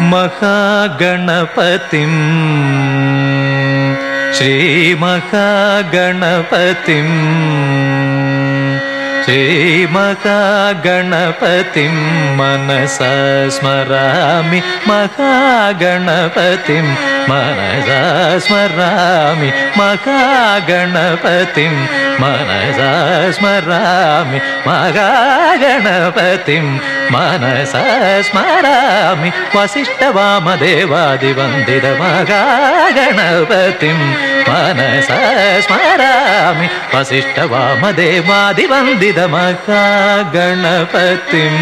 महागणपतिं श्रीमहागणपतिं श्रीमहागणपतिं मनसा स्मरामि महागणपतिं मनसा स्मरामि महागणपतिं मनसा स्मरामि महागणपतिं मनसा स्मरामि वसिष्ठवामदेवादिवन्दित महागणपतिं मनसा स्मरामि वसिष्ठवामदेवादिवन्दित महागणपतिं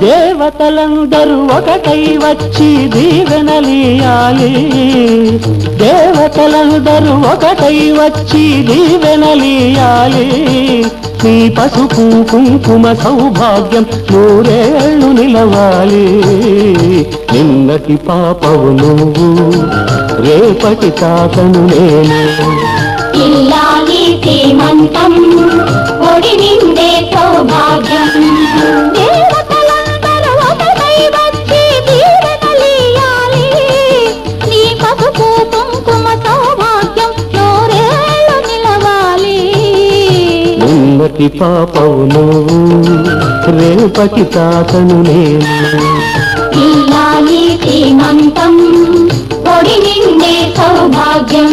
దేవతలందరూ ఒకటై వచ్చి దీవెనలియాలి దేవతలందరూ ఒకటై వచ్చి దీవెనలియాలి నీ పసుపు కుంకుమ సౌభాగ్యం నూరేళ్లు నిలవాలి నిన్నటి పాపవు నువ్వు రేపటి తాతను నేను ఇల్లాలి శ్రీమంతం ఒడి నిండే సౌభాగ్యం దేవతలందరూ ఒకటై వచ్చి దీవెనలియాలి నీ పసుపు కుంకుమ సౌభాగ్యం నూరేళ్లు నిలవాలి నిన్నటి పాపవు నువ్వు రేపటి తాతను నేను ఇల్లాలి శ్రీమంతం ఒడి నిండే సౌభాగ్యం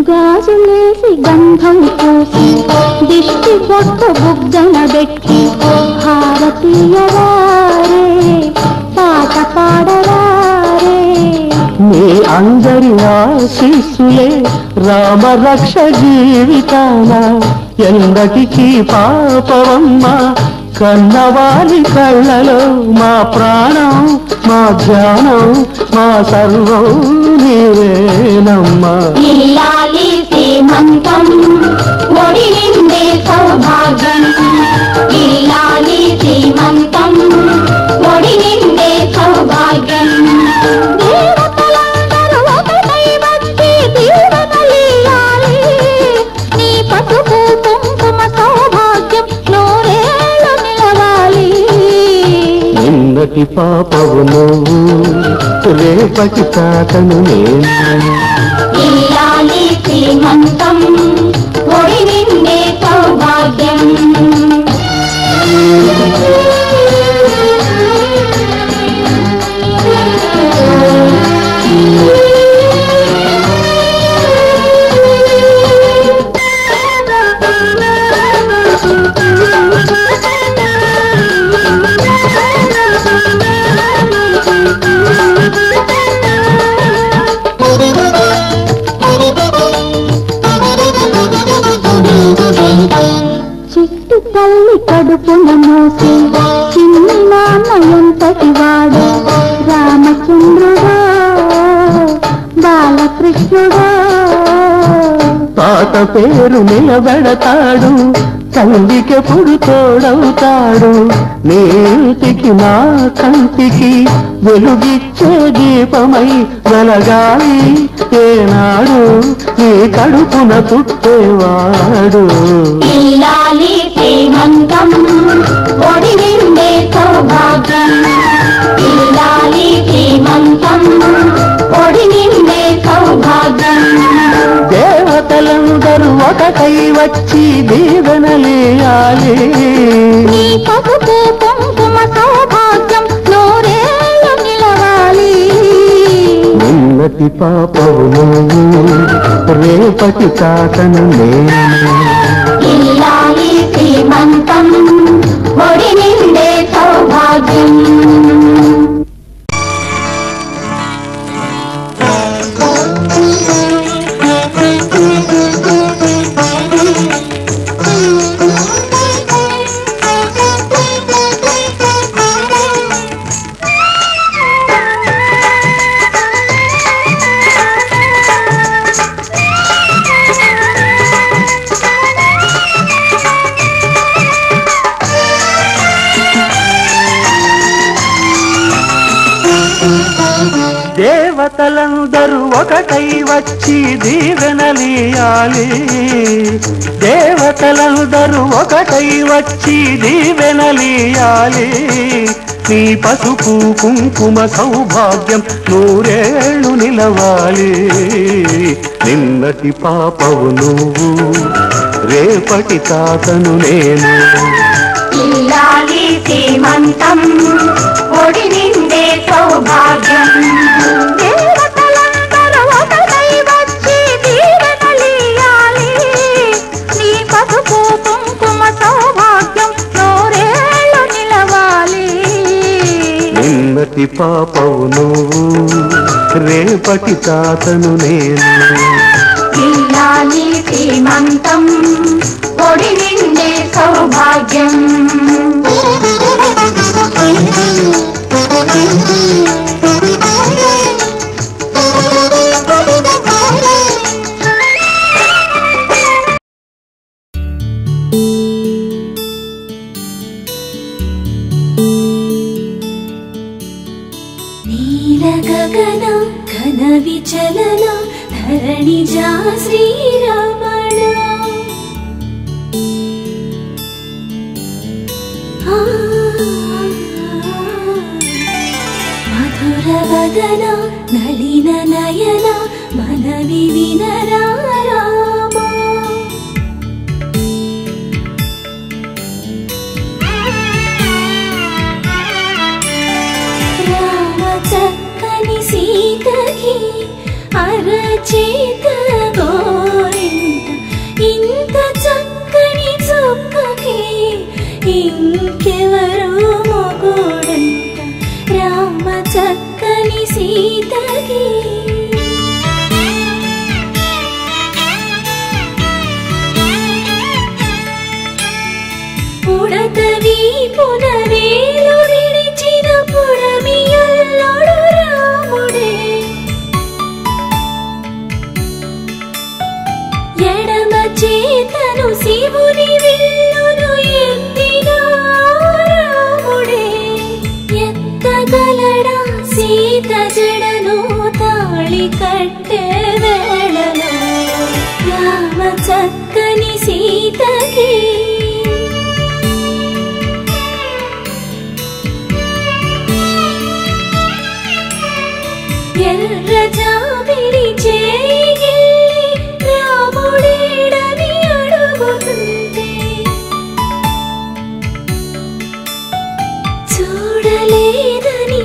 గాజులేసి గంధం పూసి దిష్టి పొట్టు బుగ్గన పెట్టి భారతీయవారే పాట పాడవారే నీ అందరి ఆశీస్సులే రామరక్ష జీవితాన ఎందటికీ పాపవమ్మ కన్నవాలి కళ్ళలో మా ప్రాణం మా ధ్యానం మా సర్వం నీవేనమ్మా ఇల్లాలి శ్రీమంతం ఒడి నిండే సౌభాగ్యం ఇల్లాలి శ్రీమంతం ఒడి నిండే సౌభాగ్యం దేవతలందరూ ఒకటై వచ్చి దీవెనలియాలి నీ పసుపు కుంకుమ సౌభాగ్యం నూరేళ్లు నిలవాలి నిన్నటి పాపవు నువ్వు రేపటి తాతను నేను ఇల్లాలి శ్రీమంతం ఒడి నిండే సౌభాగ్యం చిట్టు తల్లి కడుపున మోసి చిన్ని నాన్నయంతటి వాడు రామచంద్రుడా బాలకృష్ణుడా తాత పేరు నిలబెడతాడు తల్లికెప్పుడు తోడవుతాడు నీటికి నా కంటికి వెలుగిచ్చే దీపమై వెలగాలి ఏనాడు నీ కడుపున పుట్టేవాడు ఇల్లాలి శ్రీమంతం ఒడి నిండే సౌభాగ్యం ఇల్లాలి శ్రీమంతం ఒడి నిండే సౌభాగ్యం దేవతలందరూ ఒకటై వచ్చి దీవెనలేయాలి నీ పసుపు కుంకుమ సౌభాగ్యం నూరేళ్ళు నిలవాలి నిన్నటి పాపవు నువ్వు రేపటి తాతను నేను ఇల్లాలి శ్రీమంతం ఒడి నిండే సౌభాగ్యం దేవతలందరూ ఒకటై వచ్చి దీవెనలీయాలి దేవతలందరూ ఒకటై వచ్చి దీవెనలీయాలి నీ పసుపు కుంకుమ సౌభాగ్యం నూరేళ్ళు నిలవాలి నిన్నటి పాపవు నువ్వు రేపటి తాతను నేను ఇల్లాలి శ్రీమంతం ఒడి నిండే సౌభాగ్యం దేవతలందరూ ఒకటై వచ్చి దీవెనలీయాలి నీ పసుపు కుంకుమ సౌభాగ్యం నూరేళ్ళు నిలవాలి నిన్నటి పాపవు నువ్వు రేపటి తాతను నేను ఇల్లాలి శ్రీమంతం ఒడి నిండే సౌభాగ్యం నీల గగన ఘన విచలన ధరణిజా శ్రీరమణ మధుర వదన నళిన నయన మనవి వినరా రామా రామ చక్కని సీతకి అరచేత గోరింట ఇంత చక్కని చుక్కకి ఇంకెవరో మొగుడంట రామ చక్కని సీతకి పుడత వీపున వేలు విడిచిన పుడమియల్లుడు రాముడే ఎడమ చేతను శివుని విల్లును ఎత్తిన రాముడే ఎత్తగలడా సీత జడను తాళ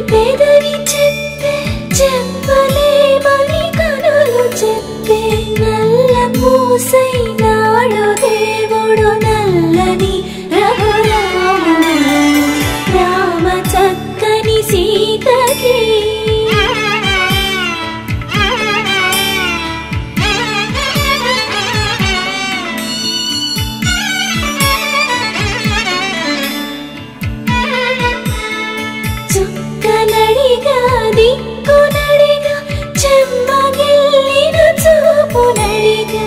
పెదవి చెప్పే చెప్పలేమని కనులు చెప్పే నల్ల పూసైనాడు దేవుడు నల్లని రఘురాముడు రామ చక్కని సీతకి చుక్కనడిగా దిక్కునడిగా చెమ్మగిల్లిన చూపునడిగా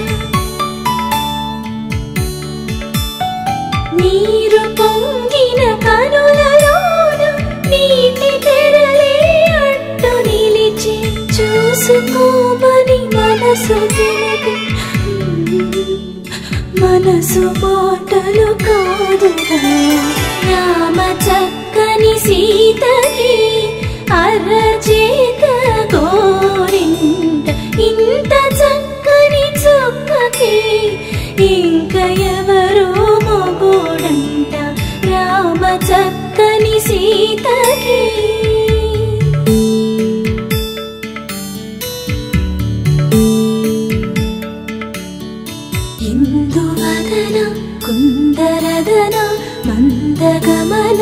నీరు పొంగిన కనులలోన నీటి తెరలే అడ్డు నిలిచి చూసుకోమని మనసు తెలుగు మనసు మాటలు కాదుగా రామ చక్కని సీతకి అరచేత గోరింట ఇంత చక్కని చుక్కకి ఇంక ఎవరో మొగుడంట రామ చక్కని సీతకి ఇందువదన కుందరదన మందగమన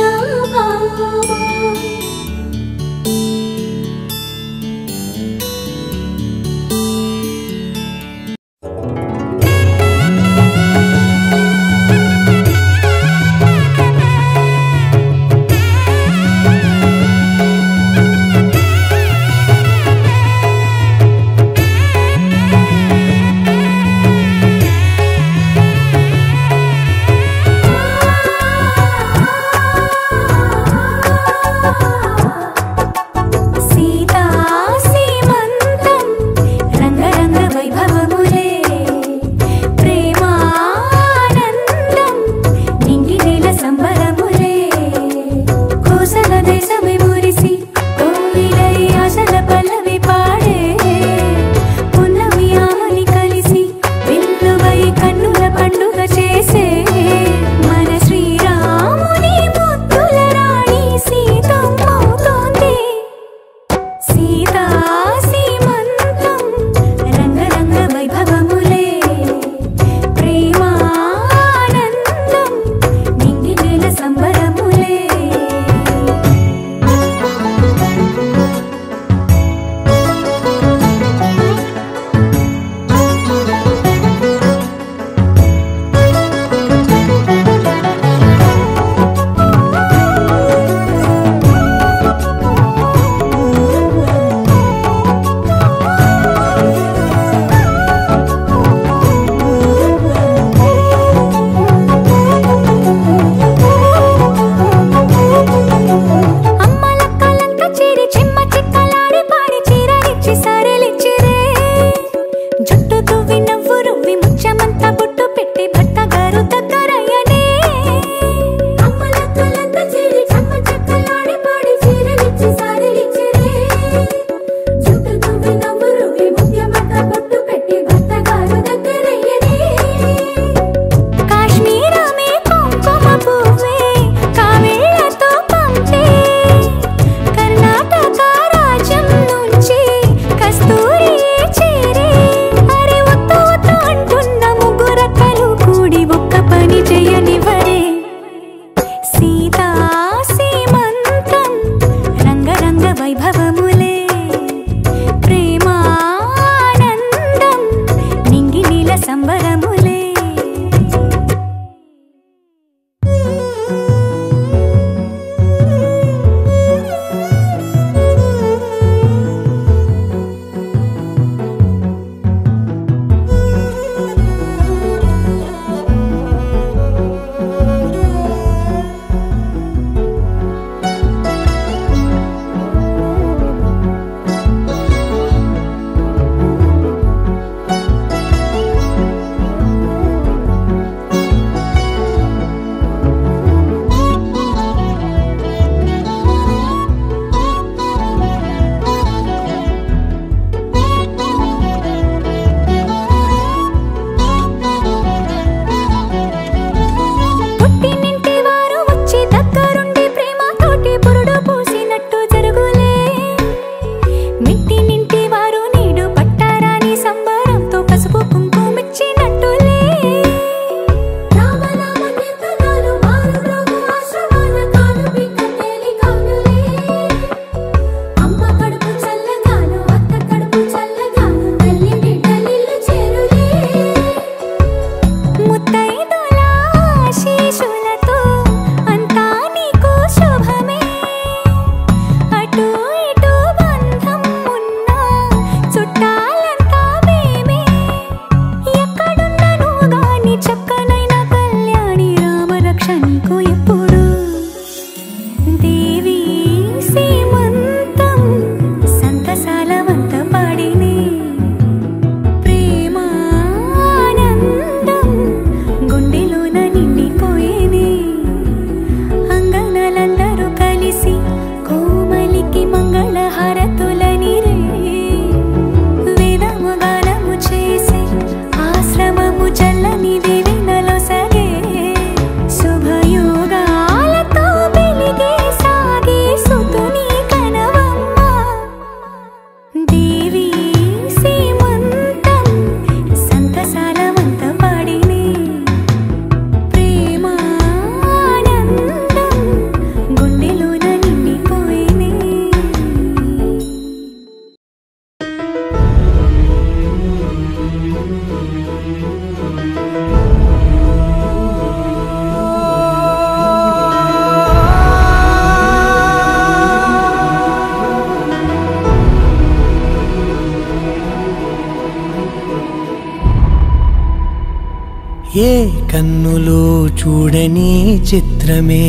ఏ కన్నులో చూడని చిత్రమే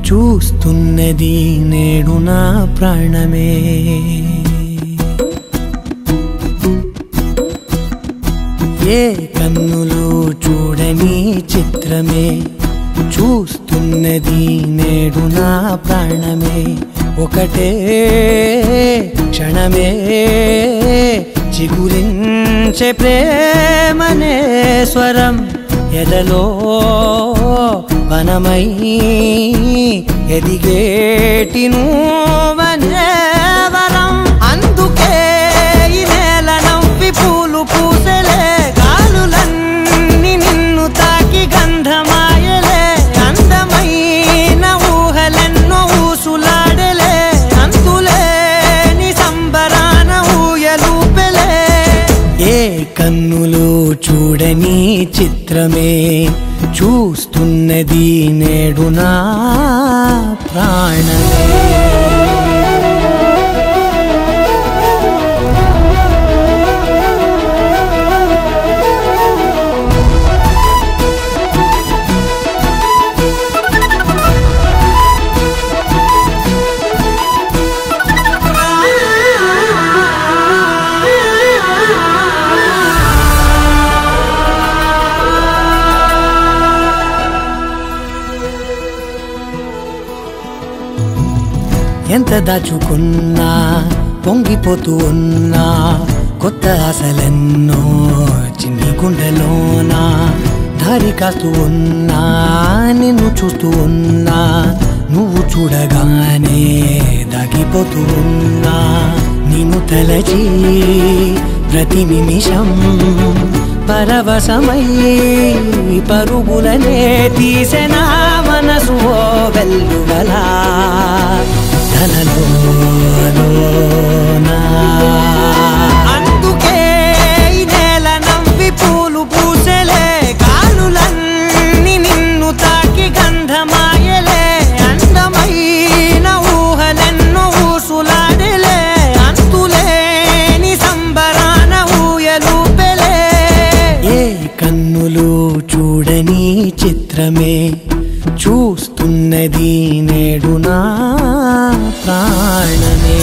చూస్తున్నది నేడు నా ప్రాణమే. ఏ కన్నులో చూడని చిత్రమే చూస్తున్నది నేడు నా ప్రాణమే. ఒకటే క్షణమే చిగురించే ప్రేమనే స్వరం ఎదలో వనమై ఎదిగేటి నువ్వనే వరం. అందుకే ఈ నేల నవ్వి పూలు పూసలే గాలులన్నీ నిన్ను తాకి గంధమాయలే. అందమైన ఊహలెన్నో ఊసులాడలే అంతులేని సంబరాన ఊయలూపెలే. ఏ కన్నులో చూడని చిత్రమే చూస్తున్నది నేడు నా ప్రాణమే. ఎంత దాచుకున్నా పొంగిపోతూ ఉన్నా కొత్త ఆశలెన్నో చిన్ని గుండెలోనా దారి కాస్తూ ఉన్నా నిన్ను చూస్తూ ఉన్నా నువ్వు చూడగానే దాగిపోతూ ఉన్నా. నిన్ను తలచి ప్రతి నిమిషం పరవశమై పరుగులనే తీసెనా మనసు ఓ వెల్లువలా ధనలోనా. అందుకే ఈ నేల నవ్వి పూలు పూసలే గాలులన్నీ నిన్ను తాకి గంధమాయలే. అందమైన ఊహలెన్నో ఊసులాడలే అంతులేని సంబరాన ఊయలూపెలే. ఏ కన్నులు చూడని చిత్రమే చూస్తున్నది నేడు నా ప్రాణమే.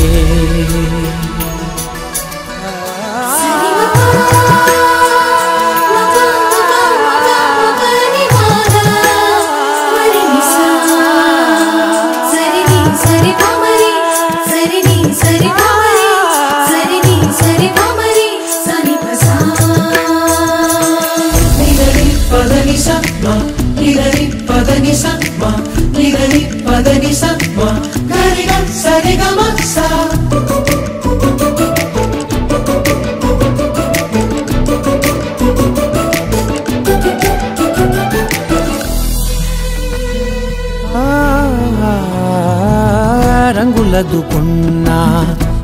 రంగులదుకున్నా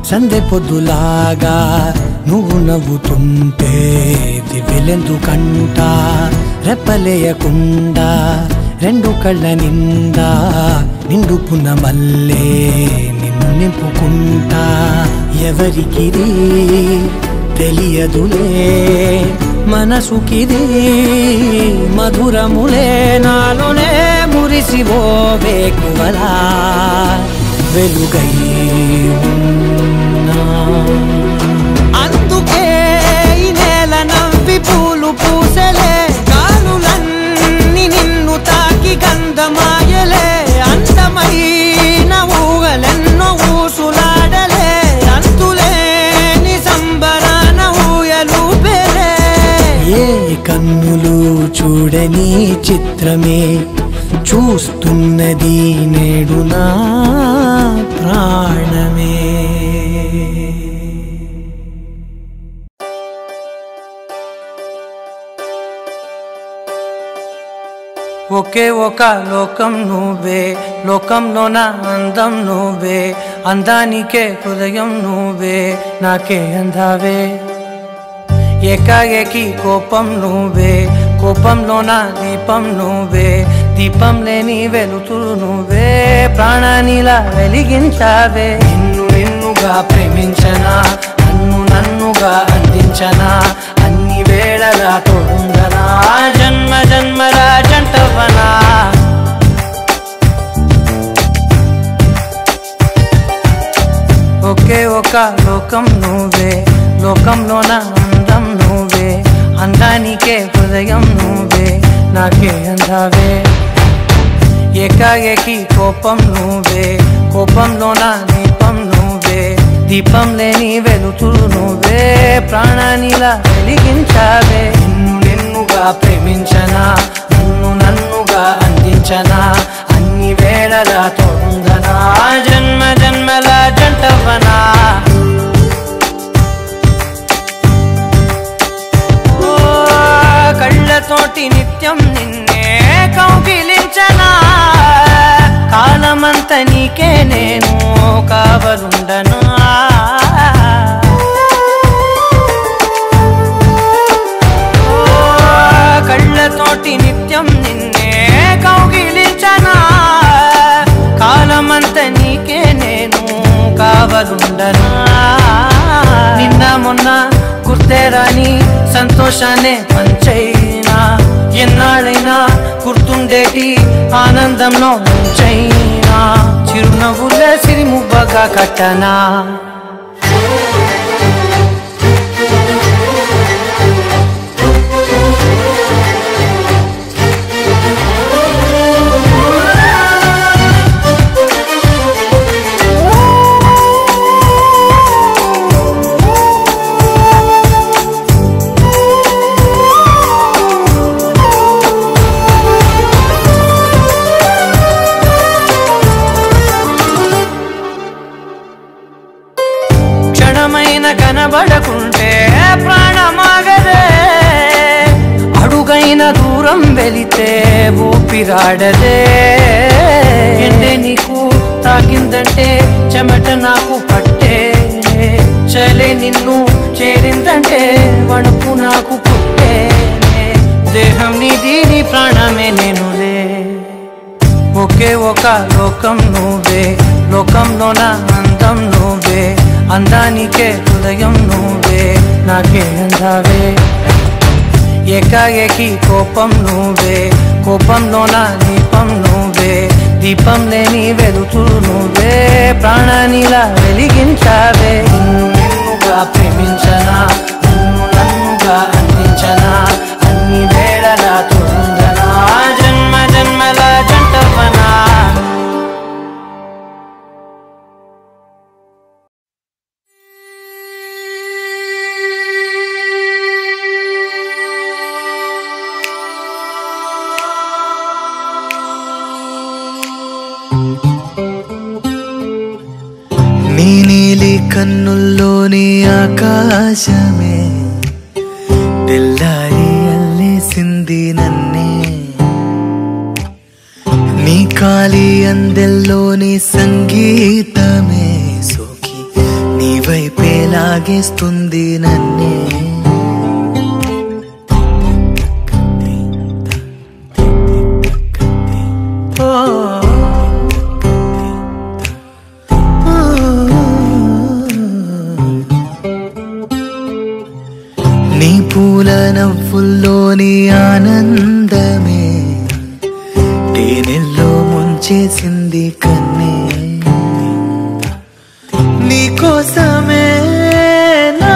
సందె పొద్దులాగా నువ్వు నవ్వుతుంటే దివ్వెలెందుకంట. రెప్పలేయకుండా రెండు కళ్ళ నిండా నిండుకున్న మల్లే నిన్ను నింపుకుంటా. ఎవరికిది తెలియదులే మనసుకిది మధురములే నాలోనే మురిసివో వేకువలా వెలుగై ఉన్నా. అందుకే ఈ నేల నవ్వి పూలు పూసలే గాలులన్నీ నిన్ను తాకి గంధమాయలే. అందమైన ఊహలెన్నో ఊసులాడలే అంతులేని సంబరాన ఊయలూపెలే. ఏ కన్నులు చూడని చిత్రమే చూస్తున్నది నేడు నా ప్రాణమే. ఒకే ఒక లోకం నువ్వే లోకంలో నా అందం నువ్వే అందానికే హృదయం నువ్వే నాకే అందావే. ఏకాఏకి కోపం నువ్వే కోపంలో నా దీపం నువ్వే దీపం లేని వెలుతురు నువ్వే ప్రాణానిలా వెలిగించావే. నిన్నుగా ప్రేమించనా నన్నుగా అందించనా అన్ని అన్ని వేళలా తోడుందనా జన్మ జన్మల జంటవనా ఒకే ఒక లోకం నువ్వే లోకంలోన అందం నువ్వే అందానికే హృదయం నువ్వే నాకే అందావే ఏకాఏకి కోపం నువ్వే కోపంలోన దీపం నువ్వే దీపం లేని వెలుతురు నువ్వే ప్రాణానిలా వెలిగించావే నిన్నుగా ప్రేమించనా నన్నుగా అందించనా అన్ని వేళలా తోడుందనా జన్మ జన్మల జంటవనా కళ్ళతోటి నిత్యం నిన్నే కౌగిలించనా కాలమంత నీకే నేను కావలుండనా కళ్ళతోటి నిత్యం నిన్నే కౌగిలించనా కాలమంత నీకే నేను కావలుండనా నిన్న మొన్న గుర్తేరాని సంతోషాన్ని పంచైనా ఎన్నాళ్ళైనా గుర్తుండేటి ఆనందంలో ముంచైనా చిరునవ్వులే సిరిముబ్బగా కట్టనా కనబడకుంటే ప్రాణమాగదే అడుగైన దూరం వెళితే ఊపిరాడదే ఎండే నీకు తాకిందంటే చెమట నాకు పట్టే చలే నిన్ను చేరిందంటే వణుకు నాకు పుట్టే దేహం నీది నీ ప్రాణమే నేనులే ఒకే ఒక లోకం నువ్వే లోకంలోన అందం నువ్వే అందానికే హృదయం నువ్వే నాకే అందావే ఏకాఏకి కోపం నువ్వే కోపంలోన దీపం నువ్వే దీపం లేని వెలుతురు నువ్వే ప్రాణానిలా వెలిగించావే నిన్నుగా ప్రేమించనా నన్నుగా అందించనా అన్ని వేళలా తోడుందనా జన్మ జన్మల జంటవనా నీ నీలి కన్నుల్లోని ఆకాశమే తెల్లారి అల్లేసింది నన్నే నీ కాలి అందెల్లోని సంగీతమే సోకి నీ వైపే లాగేస్తుంది నన్నే నీ పూల నవ్వుల్లోని ఆనందమే తేనెల్లో ముంచేసింది కన్నే నీకోసమే నా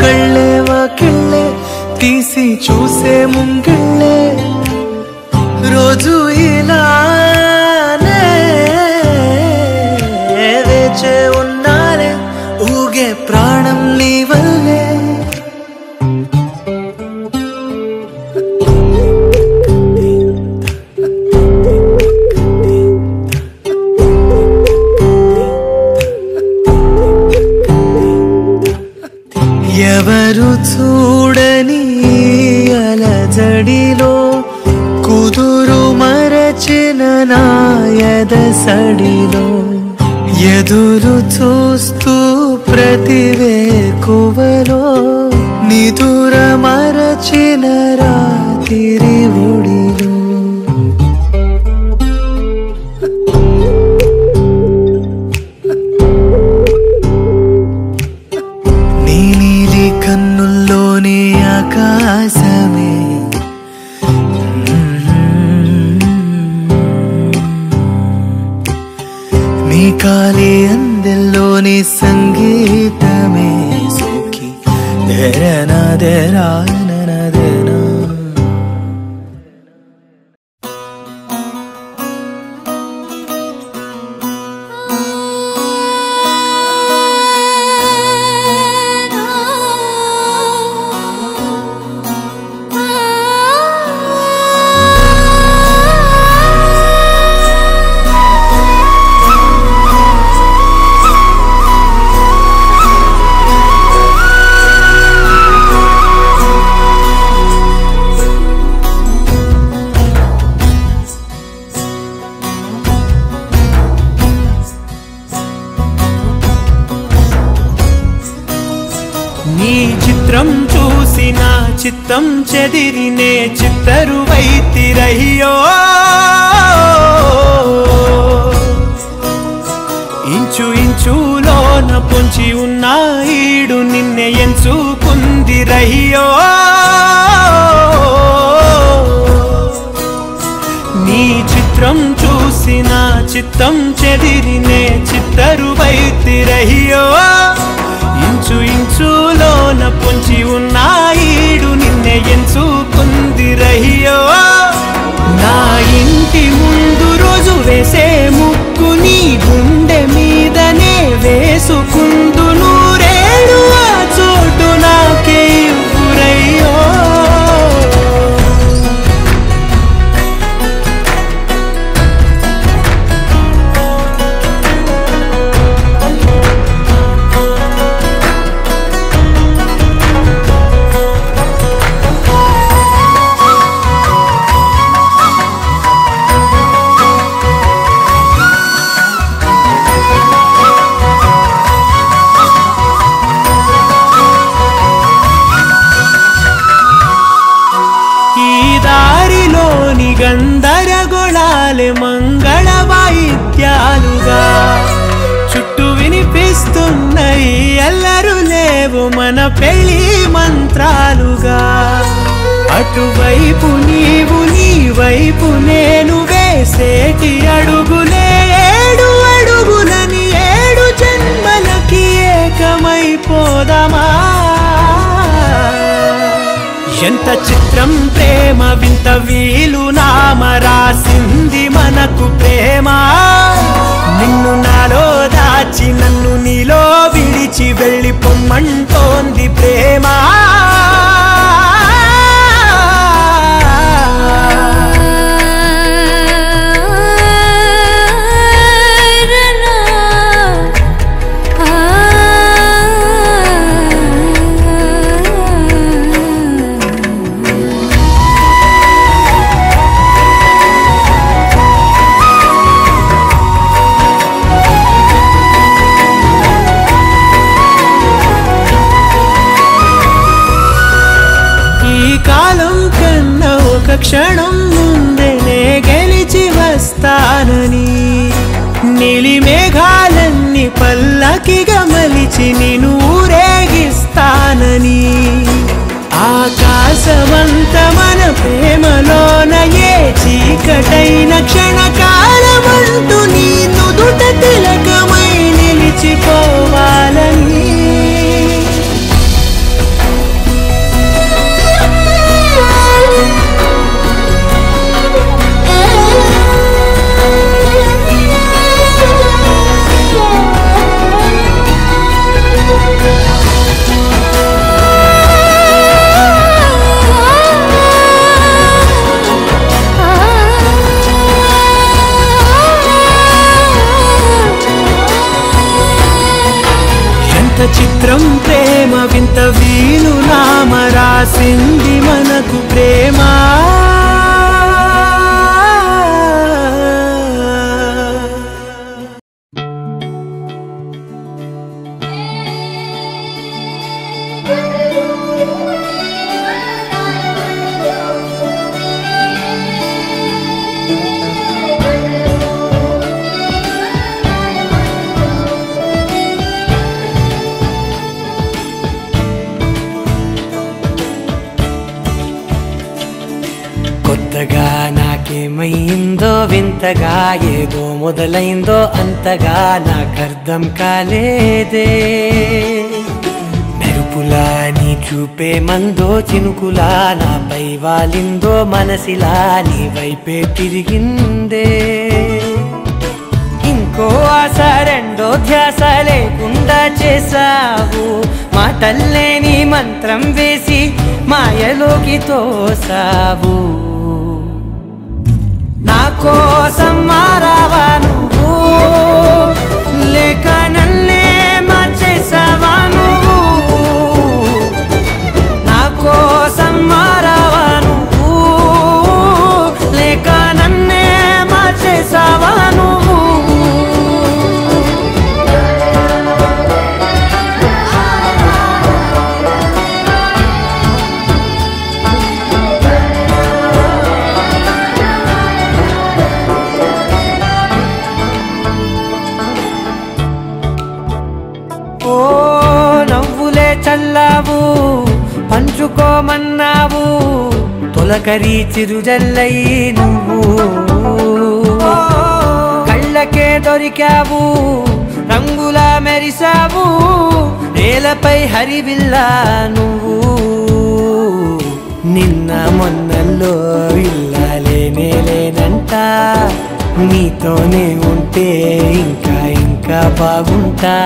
గళ్ళే వాకిళ్ళే తీసి చూసే ముంగిళ్ళే రోజు ఇలానే వేచే ఉన్నారే ఊగే ప్రాణం నీ వల్లే ఎవరు చూడని అలజడిలో కుదురు మరచిన నాయద సడిలో ఎదురు చూస్తూ ప్రతివేకువలో నిదుర మరచిన రాత్రి ఒడిలో నీ నీలి గాలి అందెల్లోని సంగీతమే సుఖి దేరనా దేరాయన దేనా చిత్తం చెదిరినే చిత్తరువైతిరయ్యో ఇంచు ఇంచులోన పొంచి ఉన్న ఈడు నిన్నే ఎంచుకుందిరయ్యో నీ చిత్రం చూసిన చిత్తం చెదిరినే చిత్తరువైతిరయ్యో ఇంచు ఇంచులోన పొంచి ఉన్న ఈడు నిన్నే ఎంచుకుందిరయ్యో నా ఇంటి ముందు రోజు వేసే ముక్కు నీ గుండె మీదనే వేసుకుందు నూరేడు ఆ చోటు నాకే ఇవ్వురయ్యో గందరగోళాలే మంగళ వాయిద్యాలుగా చుట్టూ వినిపిస్తున్నాయి ఎల్లరు లేవు మన పెళ్లి మంత్రాలుగా అటువైపు నీవు నీ వైపు నేను వేసేటి అడుగులే ఏడు అడుగులని ఏడు జన్మలకి ఏకమైపోదామా ఎంత చిత్రం ప్రేమ వింత వీలు నామ రాసింది మనకు ప్రేమ నిన్ను నాలో దాచి నన్ను నీలో విడిచి వెళ్ళిపోమ్మంటోంది ప్రేమ క్షణం ముందేనే గెలిచి వస్తానని నీలి మేఘాలన్నీ పల్లకిగా మలిచి నిన్ను ఊరేగిస్తానని ఆకాశమంత మన ప్రేమలోన ఏ చీకటైన క్షణకాలమంటూ నీ నుదుట తిలకమై నిలిచిపోవాలని చిత్రం ప్రేమ వింత వీలు నామ రాసింది మనకు ప్రేమ వింతగా ఏదో మొదలైందో అంతగా నాకర్థం కాలేదే మెరుపులా నీ చూపే మందో చినుకులా నాపై వాలిందో మనసిలా నీ వైపే తిరిగిందే ఇంకో ఆశ రెండో ధ్యాస లేకుండా చేసావు మాటల్లే నీ మంత్రం వేసి మాయలోకి తోసావు నా కోసం మారావా నువ్వు లేక నన్నే మార్చేసావా నువ్వు నా కోసం మారావా నువ్వు లేక నన్నే మార్చేసావా నువ్వు చల్లావు పంచుకోమన్నావు తొలకరి చిరుజల్లై నువ్వు కళ్ళకే దొరికావు రంగులా మెరిసావు నేలపై హరివిల్లా నువ్వు నిన్న మొన్నల్లో ఇల్లాలేనే లేనంట నీతోనే ఉంటే ఇంకా ఇంకా బాగుంటా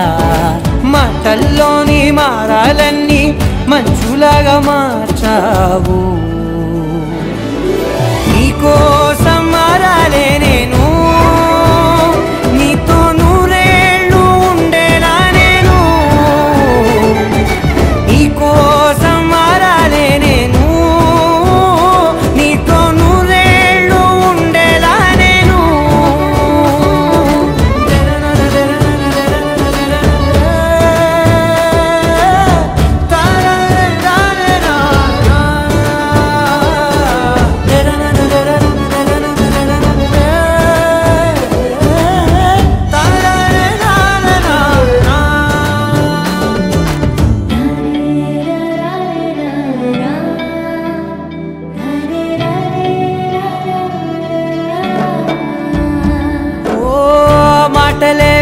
మాటల్లోని మారాలన్నీ మంచులాగా మార్చావు నీకోసం మారాలే నేను నీతో నూరేళ్ళు ఉండేలా నేను నీకోసం మారాలే నేను నీతో నూరేళ్ళు ఉండేలా నేను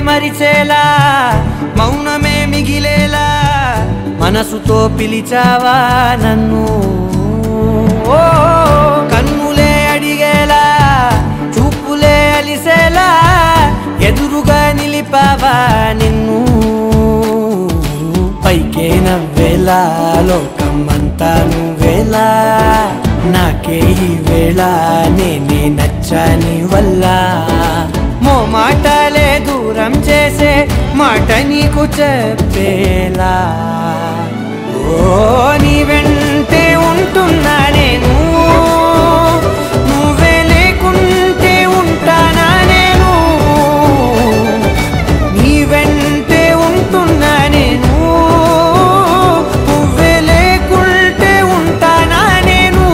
మరిచేలా మౌనమే మిగిలేలా మనసుతో పిలిచావా నన్ను ఓ కన్నులే అడిగేలా చూపులే అలిసేలా ఎదురుగా నిలిపావా నిన్ను పైకే నవ్వేలా లోకం అంతా నువ్వేలా నాకే ఈ వేళ నేనే నచ్చాని వల్ల మో మాటలే దూరం చేసే మాట నీకు చెప్పేలా ఓ నీ వెంటే ఉంటున్నా నేను నువ్వే లేకుంటే ఉంటానా నేను నీ వెంటే ఉంటున్నా నేను నువ్వే లేకుంటే ఉంటానా నేను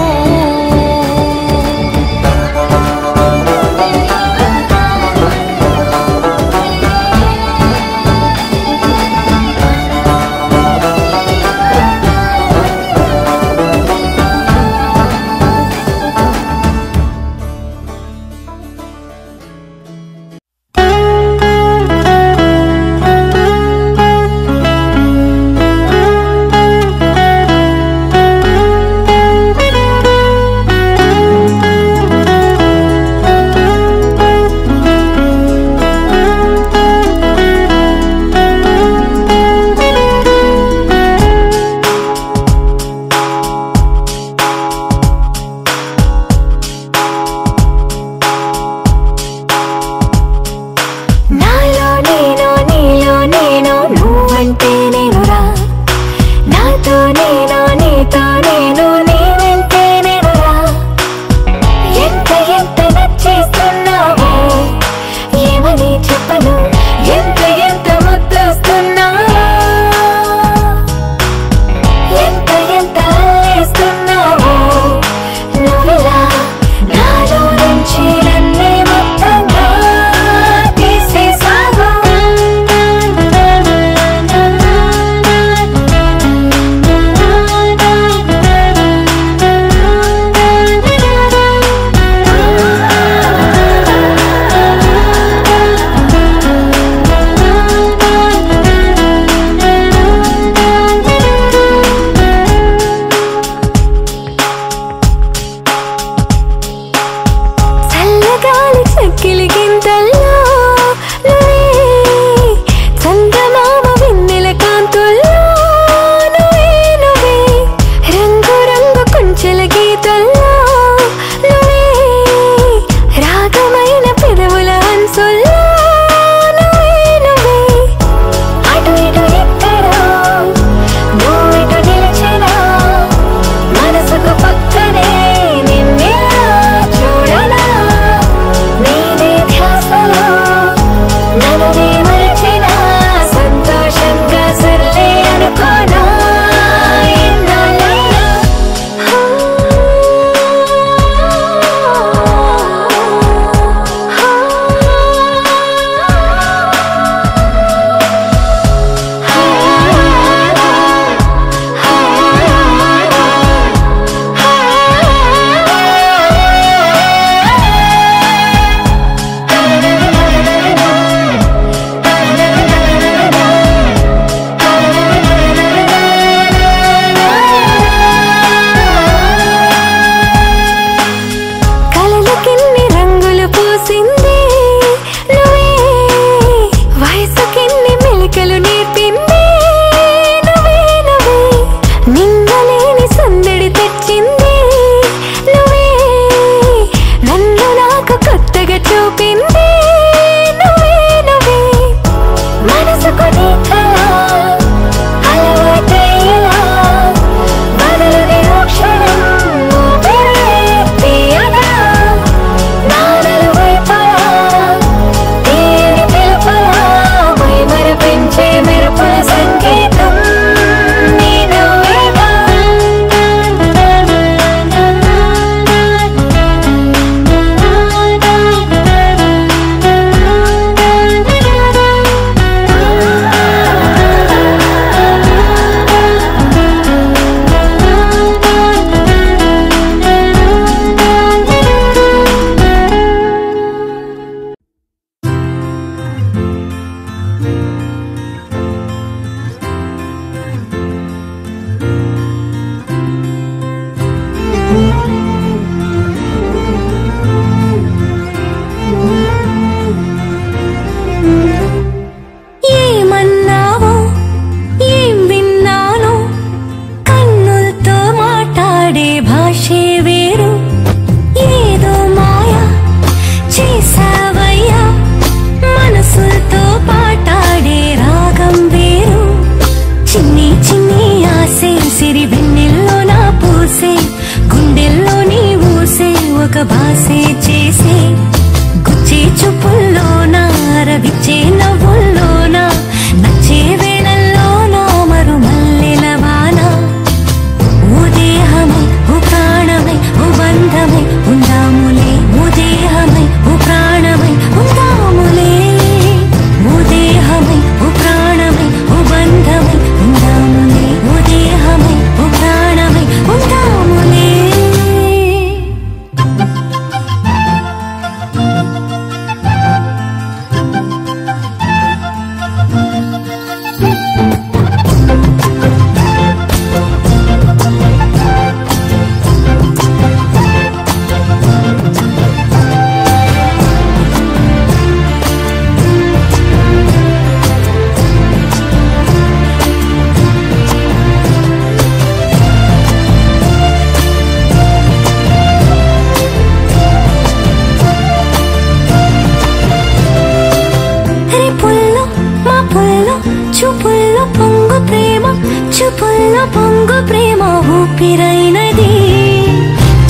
చూపుల్లో పొంగు ప్రేమ ఊపిరైనది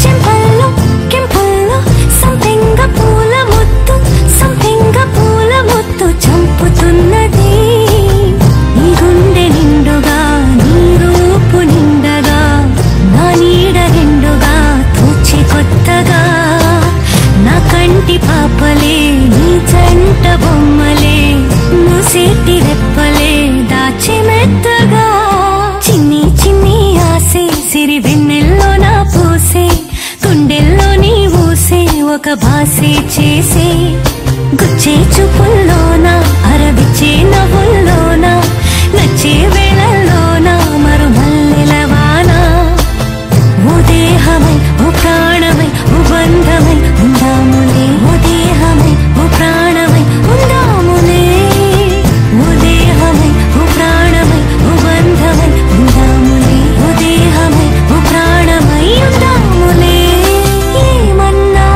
చెంపల్లో కెంపల్లో సంపెంగ పూల ముత్తు సంపెంగ పూల ముత్తు చంపుతున్నది నీ గుండె నిండుగా నీ రూపు నిండగా నా నీడ రెండుగా తూచి కొత్తగా నా కంటి పాపలే నీ జంట బొమ్మలే మూసేటి రెప్పలే దాచి మెత్తగా చిన్ని చిన్ని ఆసే సిరి వెన్నెల్లో నా పూసే గుండెల్లో నీ ఊసే ఒక భాసే చేసే గుచ్చే చూపుల్లోన అరవిచ్చే నవ్వుల్లోన నచ్చే వేళల్లోన మరుమల్లెల వాన ఓ దేహమై ఓ ప్రాణమై ఓ బంధమై ఉందాములే ఓ దేహమై ఓ ప్రాణమై ఉందాములే ఓ దేహమై ఓ ప్రాణమై ఓ బంధమై ఉందాములే ఓ దేహమై ఓ ప్రాణమై ఉందాములే ఏమన్నా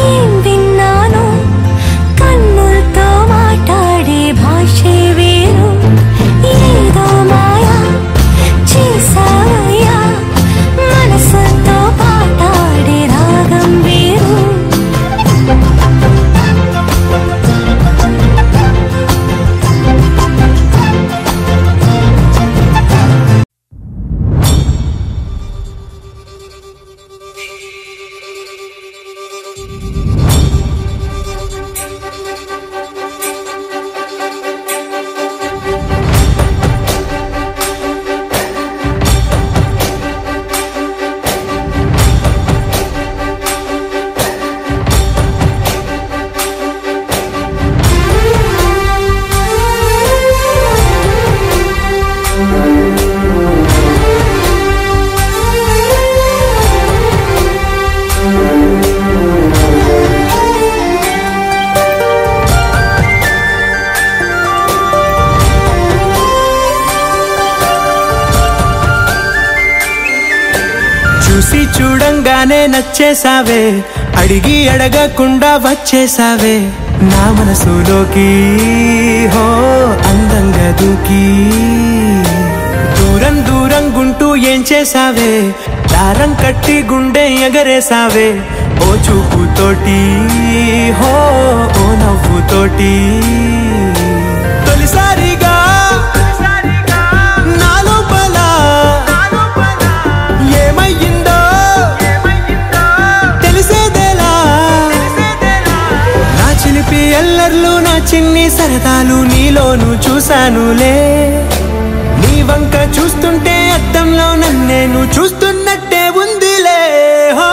ఏం విన్నాను కన్నులతో మాట్లాడే భాషే వేరు ఏదో మాయా చేసావయ్యా మనసుతో పాటాడే రాగం వేరు చూసి చూడంగానే నచ్చేసావే అడిగి అడగకుండా వచ్చేసావే నా మనసులోకి హో అందంగా దూకి దూరం దూరం గుంటూ ఏం చేసావే దారం కట్టి గుండె ఎగరేసావే ఓ చూపుతోటి హో ఓ నవ్వుతోటి తొలిసారిగా నా లోపల ఏమయ్యిందో తెలిసేదేలా నా చిలిపి ఎల్లర్లు నా చిన్ని సరదాలు నీలోను చూశానులే నీ వంక చూస్తుంటే అద్దంలో నన్నేను చూస్తున్నట్టే ఉందిలే హో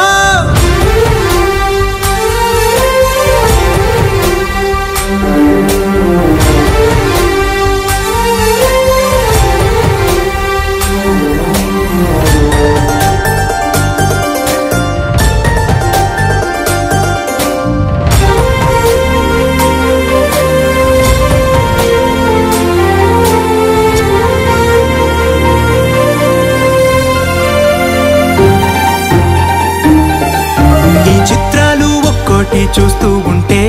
చూస్తూ ఉంటే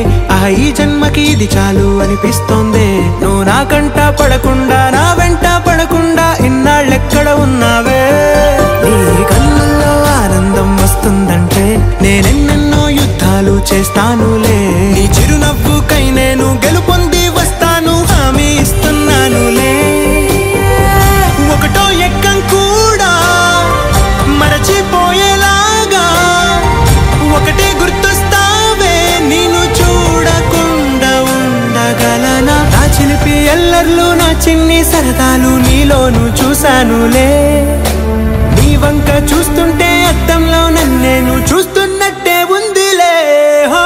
ఈ జన్మకి ఇది చాలు అనిపిస్తోంది నువ్వు నా కంట పడకుండా నా వెంట పడకుండా ఇన్నాళ్ళెక్కడ ఉన్నావే నీ కళ్ళల్లో ఆనందం వస్తుందంటే నేనెన్నెన్నో యుద్ధాలు చేస్తానులే నీ చిరునవ్వుకై నేను గెలుపొంది వస్తాను హామీ ఇస్తున్నానులే ఒకటో ఎక్కం కూడా మరచిపోయేలాగా ఒకటే గుర్తొస్తావే నేను చూడకుండా ఉండగలనా నా చిలిపి ఎల్లర్లు నా చిన్ని సరదాలు నీలోను చూశానులే నీ వంక చూస్తుంటే అద్దంలో నన్నేను చూస్తున్నట్టే ఉందిలే హో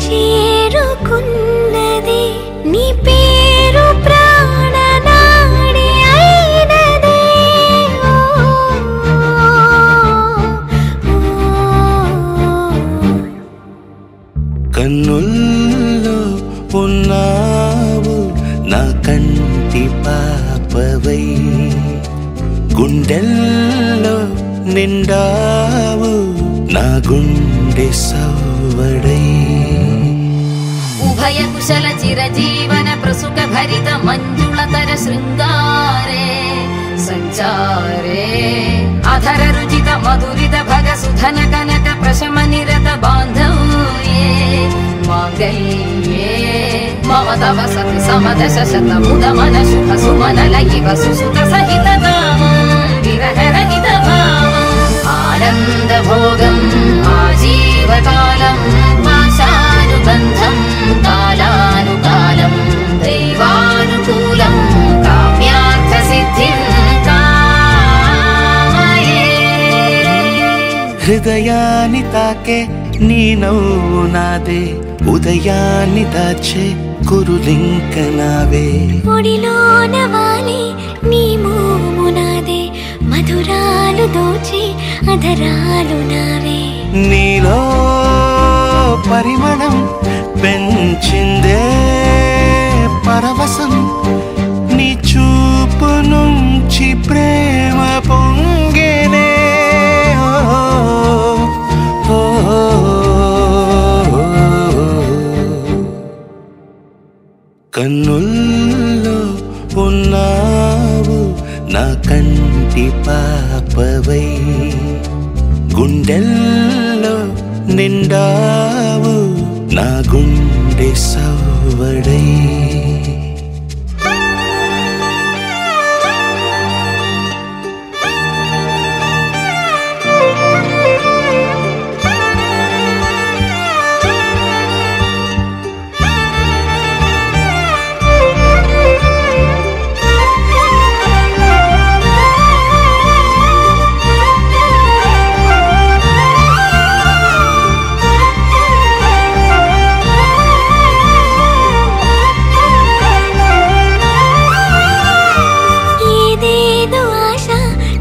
చేరుకున్నది నీ పేరు ప్రాణనాడి అయినదే కన్నుల్లో ఉన్నావు నా కంటి పాపవై గుండెల్లో నిండావు నా గుండె సవ్వడై ఉభయ కుశల చిరజీవన ప్రసుక భరిత మంజుళతర శృంగారే సంచారే అధర రుచిత మధురిత భగ సుధన కనక ప్రశమ నిరత బాంధవ్యే మాంగళ్యే మమ తవ సతి సమదశ శత ముద మన శుభ సుమన లయివ సుసుత సహిత విరహ రహిత భావం ఆనంద భోగం ఆజీవకాలం పాశానుబంధం కాలానుకాలం దైవానుకూలం కామ్యార్థ సిద్ధిం కామయే హృదయాన్ని తాకే నీ నవ్వు నాదే ఉదయాన్ని దాచే కురులింక నావే ఒడిలోన వాలి నీ మోము నాదే మధురాలు దోచి అధరాలు నావే నీలో పరిమళం పెంచిందే పరవశం నీ చూపు నుంచి ప్రేమ పొంగేనే కన్నుల్లో ఉన్నావు నా కంటి పాపవై గుండెల్లో నిండావు నా గుండె సవ్వడై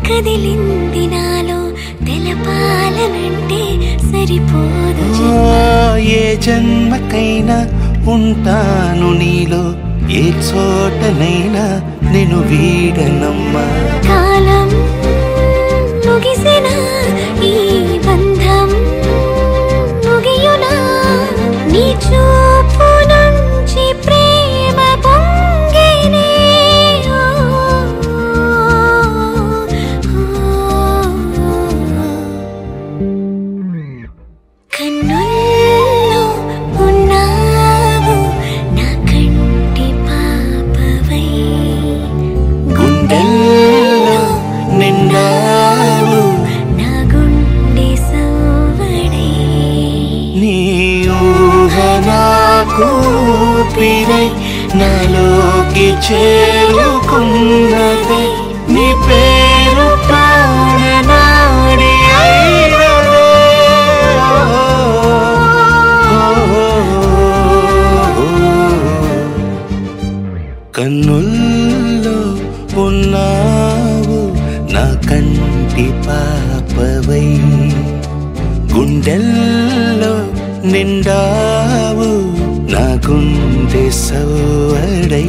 కదిలింది నాలో తెలపాలనంటే సరిపోదు ఏ జన్మకైనా ఉంటాను నీలో ఏ చోటనైనా నేను వీడనమ్మా కాలం ముగిసిన ఈ బంధం ముగియునా నీ చూపు నుంచి ప్రేమ పొంగేనే కన్నుల్లో ఉన్నావు నా కంటి పాపవై గుండెల్లో నిండావు నా గుండె సవ్వడై నీ ఊహ నాకు ఊపిరై నాలోకి చేరుకున్నదే నీ పేరు ప్రాణనాడి అయినదే కన్నుల్లో ఉన్నావు నా కంటి పాపవై గుండెల్లో నిండావు నా గుండె సవ్వడై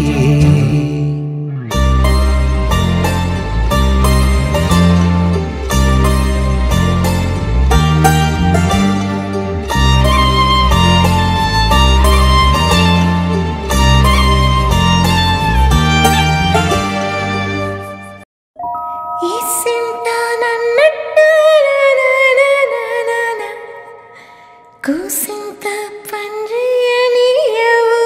కూసింత పండ్రియనియవు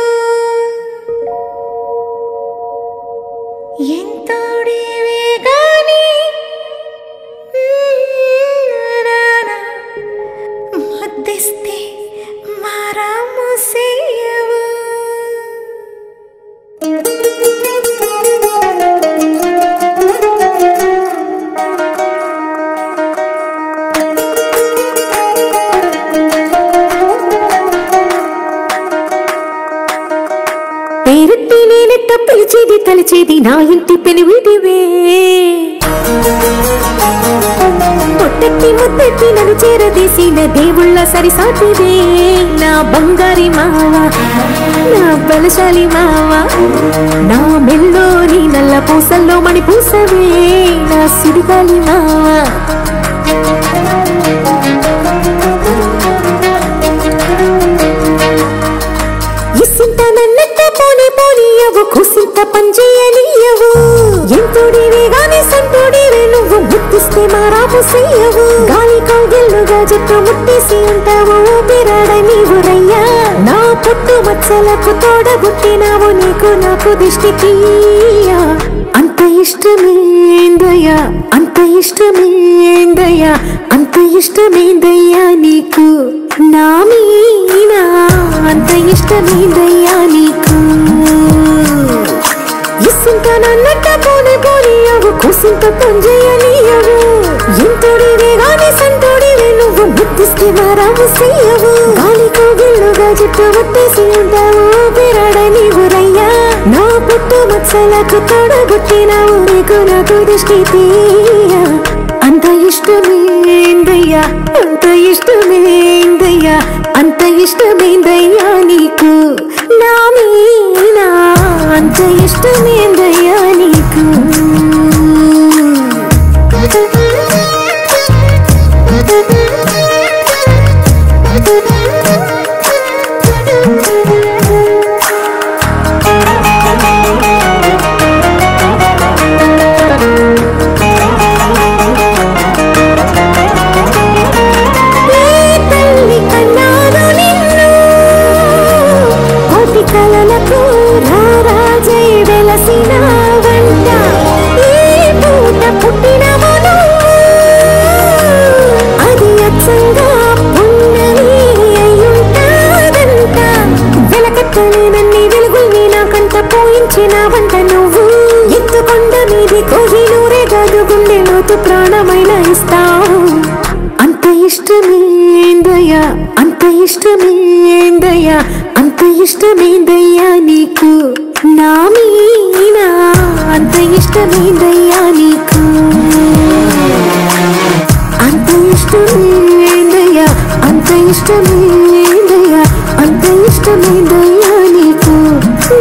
ఎంతోడివే గాని ముద్దిస్తే మారాము సేయవు తలచేది నా ఇంటి పెనువిటివే పొట్టెట్టి ముద్దెట్టి నన్ను చేరదీసిన దేవుళ్ళ సరిసాటివే నా బంగారి మావా నా బలశాలి మావా నా మెల్లోని నల్ల పూసల్లో మణి పూసవే నా సుడిగాలి మావా ఇసింత నన్నట్ట పోనీ పోనీయవు కుసింత పంచేయనీయవు ఎంతోడివే గాని సంతోడివే నువ్వు ముట్టిస్తే మారాపు చెయ్యవు గాలి కౌగిల్లుగా జట్టు ముట్టేసి ఉంటావు ఊపిరాడ నీవు రయ్యా నా పుట్టు మచ్చలకు తోడబుట్టినావు నీకు నాకు దిష్టి తీయా అంత ఇష్టమేందయ్యా అంత ఇష్టమేందయ్యా అంత ఇష్టమేందయ్యా నీకు నా మీనా అంత ఇష్టమేందయ్యా నీకు ఇసింత నన్నట్ట పోనీ పోనీయవు కుసింత పంజేయనీయవు ఎంతోడివే గాని సంతోడివే నువ్వు ముట్టిస్తే మారావు చెయ్యవు గాలి కోగిళ్ళుగా జట్టు ముట్టేసి ఉంటావు ఊపిరాడ నీవు రయ్యా నా పుట్టు మచ్చలకు తోడబుట్టినావు నీకు నాకు దృష్టి తీయా అంత ఇష్టమేందయ్యా అంత ఇష్టమేందయ్యా అంత ఇష్టమేందయ్యా నీకు నా మీనా అంత ఇష్టమేందయ్యా నీకు కలలకు రారాజై వెలసిన వంట ఈ పూట పుట్టినవను అది అచ్చంగా పున్నమి అయ్యుంటాదంట వెలకట్టలేనన్ని వెలుగుల్ని నాకంట పోయించిన వంట నువ్వు ఎత్తుకొండ మీది కోహినూరే కాదు గుండె లోతు ప్రాణమైన ఇస్తావు అంత ఇష్టమేందయ్యా అంత ఇష్టమేందయ్యా అంత ఇష్టమేందయ్యా నీకు నా మీనా అంత ఇష్టమేందయ్యా నీకు అంత ఇష్టమేందయ్యా అంత ఇష్టమేందయ్యా అంత ఇష్టమేందయ్యా నీకు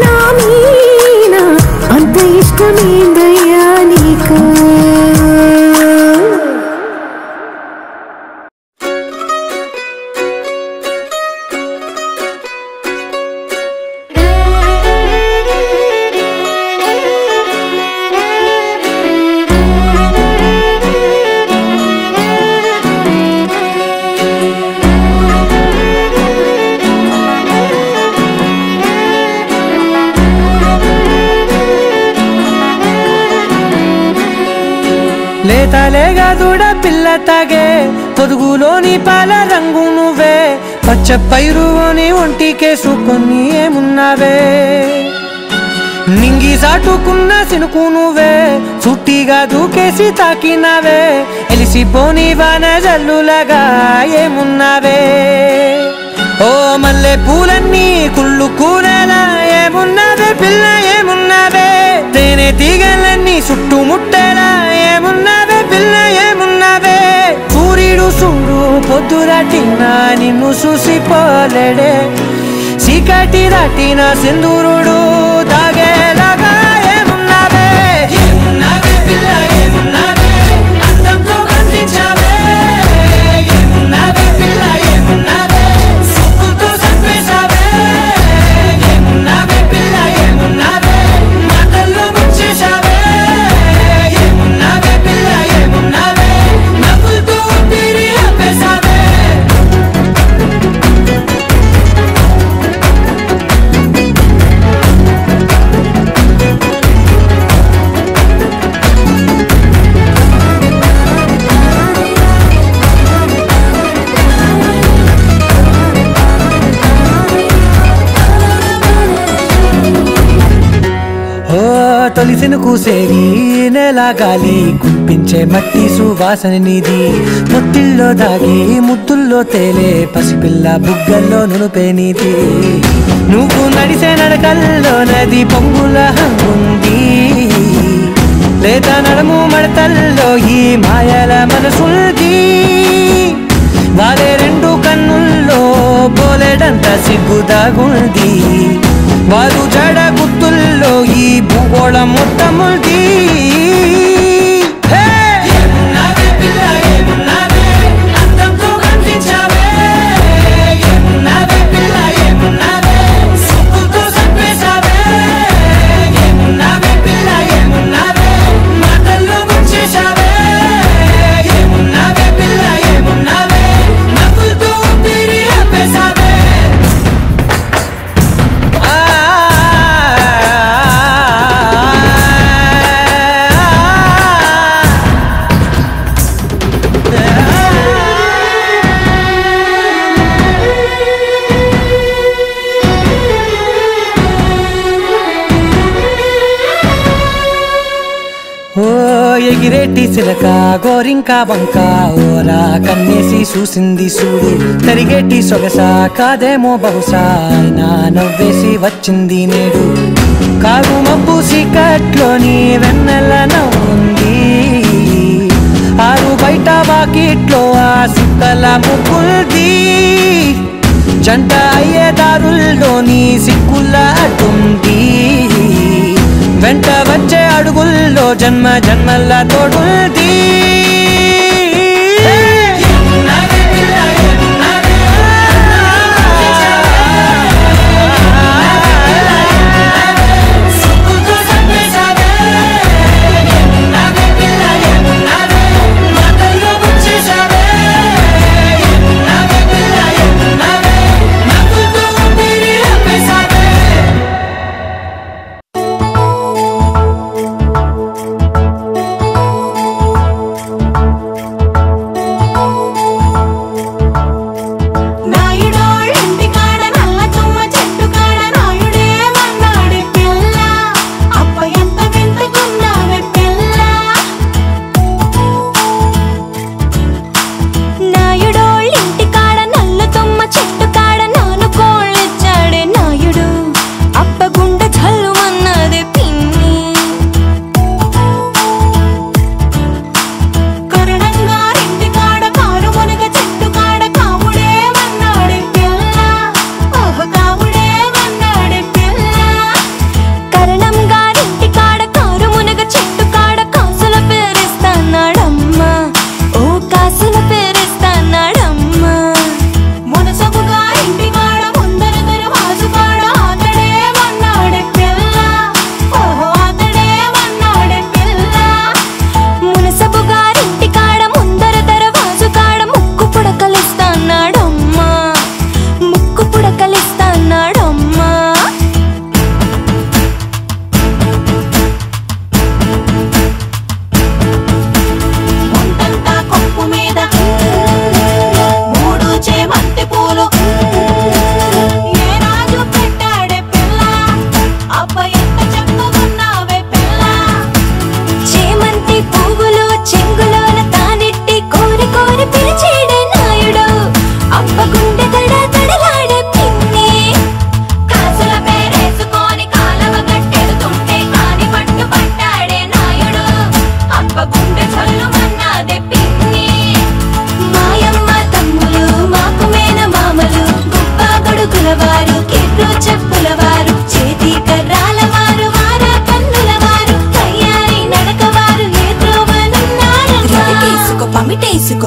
నా మీనా అంత ఇష్టమేందయ్యా నీకు లేతలేగా దూడ పిల్ల తాగే పొదుగులోని పాల రంగు నువ్వే పచ్చ పైరుని ఒంటికేసుకొని ఏమున్నావే నింగి సాటుకున్న సినుకు నువ్వే చుట్టిగా దూకేసి తాకినావే ఎలిసిపోని వాన జల్లులగా ఏమున్నావే ఓ మల్లె పూలన్నీ కుళ్ళు కూరలా ఏమున్నావే పిల్ల ఏమున్నావే తేనె తీగలన్నీ చుట్టుముట్టేలా ఏమున్నావే పిల్ల ఏమున్నావే సూర్యుడు చూడు పొద్దురాటినా నిన్ను చూసిపోలేడే చీకటి దాటిన సింధూరుడు తాగేలాగా ఏమున్నావే ఏమున్నావే పిల్ల ఏమున్నావే అందంతో కనిపించావే ఏమున్నావే పిల్ల ఏమున్నావే సుక్కుతో సంపేశావే ఏమున్నావే పిల్ల ఏమున్నావే మాటల్లో ముంచేశావే ఏమున్నావే పిల్ల ఏమున్నావే నవ్వులతో తిరిగి ఆపేశావే తొలిసిన కూసేగి నెల గాలి కుప్పించే మట్టి సువాసన నీది ముత్తిల్లో దాగి ముత్తుల్లో తేలే పసిపిల్ల బుగ్గల్లో నునుపే నీది నువ్వు నడిసే నడకల్లో నది పొంగుల హంగుంది లేత నడుము మడతల్లో ఈ మాయల మనసుంది వాలే రెండు కన్నుల్లో పోలేడంత సిగ్గుదాగుంది వారు జడ గుర్తుల్లో ఈ భూగోళం మొత్తముంది ఎగిరేటి సిలక గోరింక వంక ఓరా కన్నేసి చూసింది చూడు తరిగేటి సొగస కాదేమో బహుశా అయినా నవ్వేసి వచ్చింది నేడు కారు మబ్బు సీకట్లోని వెన్నెల నవ్వుంది ఆరు బయట వాకిట్లో ఆ సుక్కల ముగ్గుంది జంట అయ్యే దారుల్లోని సిక్కుల అడ్డుంది వెంట వచ్చే అడుగుల్లో జన్మ జన్మల తోడుంది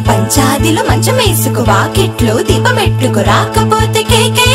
పంచాదిలో మంచమేసుకు వాకిట్లో దీపమెట్టుకు రాకపోతే కేకే